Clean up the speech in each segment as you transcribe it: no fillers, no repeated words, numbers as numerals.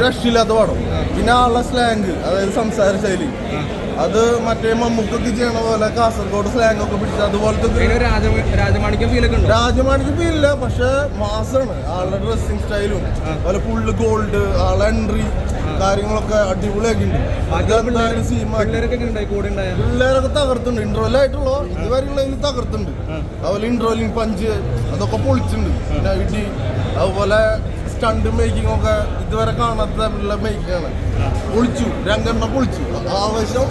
രക്ഷയില്ലാത്ത പടം. പിന്നെ ആളുടെ സ്ലാങ്, അതായത് സംസാര ശൈലി, അത് മറ്റേ മമ്മൂക്കൊക്കെ ചെയ്യണ പോലെ കാസർഗോഡ് സ്ലാങ് ഒക്കെ പിടിച്ച അതുപോലത്തെ രാജമാണിക്യം ഫീലില്ല. പക്ഷെ മാസാണ് ആളുടെ ഡ്രസ്സിങ് സ്റ്റൈലും, അതുപോലെ ഫുള്ള് ഗോൾഡ്, ആളുടെ എൻട്രി കാര്യങ്ങളൊക്കെ അടിപൊളിയൊക്കെ ഉണ്ട്. പിള്ളേരൊക്കെ തകർത്തുണ്ട്. ഇന്റർവെല്ലായിട്ടുള്ള ഇതുവരെയുള്ളതിൽ തകർത്തുണ്ട്. അതുപോലെ ഇന്റർവെല്ലിങ് പഞ്ച് അതൊക്കെ പൊളിച്ചിട്ടുണ്ട്. പിന്നെ ഇടി, അതുപോലെ സ്റ്റണ്ട് മേക്കിംഗ് ഒക്കെ ഇതുവരെ കാണാത്ത മേക്കിംഗ് ആണ്. പൊളിച്ചു, രംഗണ്ണ പൊളിച്ചു. ആവേശം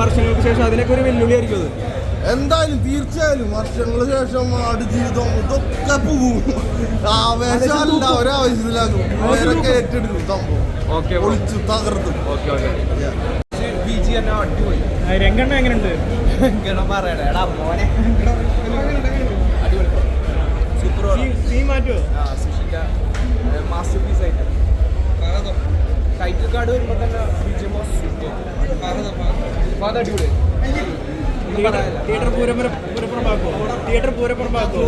വർഷങ്ങൾക്ക് ശേഷം അതിനൊക്കെ ഒരു വെല്ലുവിളി ആയിരിക്കും അത്. എന്തായാലും തീർച്ചയായും വർഷങ്ങൾക്ക് ശേഷം ആടുജീവിതം ഇതൊക്കെ പോകും. ആവേശമല്ല, ഒരാവശ്യത്തിലാകും. അവരൊക്കെ ഏറ്റെടുക്കും സംഭവം. പൊളിച്ചു, തകർത്തു. രംഗണ്ണ എങ്ങനെയുണ്ട്? മാസ്റ്റർ പീസ് ആയിട്ട് ടൈറ്റിൽ കാർഡ് വരുമ്പോൾ തന്നെ അടിപൊളി. തിയേറ്റർ പൂരപ്പുറമാക്കോ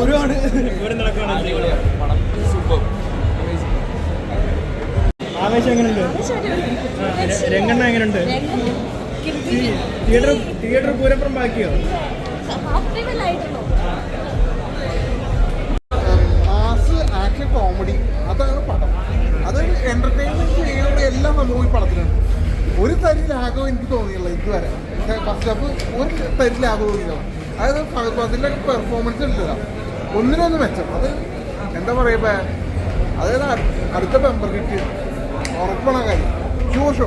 ആവേശം എങ്ങനെയുണ്ട്? രംഗണ്ണ എങ്ങനെയുണ്ട്? തിയേറ്റർ പൂരപ്പുറമാക്കിയോ? മാസ് ആക്ഷൻ കോമഡി അതാണ് പടം. അത് എന്റർടൈൻമെന്റ് ചെയ്യാനുള്ള എല്ലാം സംഭവം ഈ പടത്തിലുണ്ട്. ഒരു തരി ലാഘവം എനിക്ക് തോന്നിയില്ല ഇതുവരെ. ഫസ്റ്റ് ഹാഫ് ഒരു തരി ലാഘവം തോന്നിയില്ല. അതായത് അതിൻ്റെ പെർഫോമൻസ് ഉണ്ട്, ഒന്നിനൊന്ന് മെച്ചം. അത് എന്താ പറയുക, അതായത് അടുത്ത പെമ്പർ കിറ്റ് ഉറപ്പാണ് കാര്യം. Sure show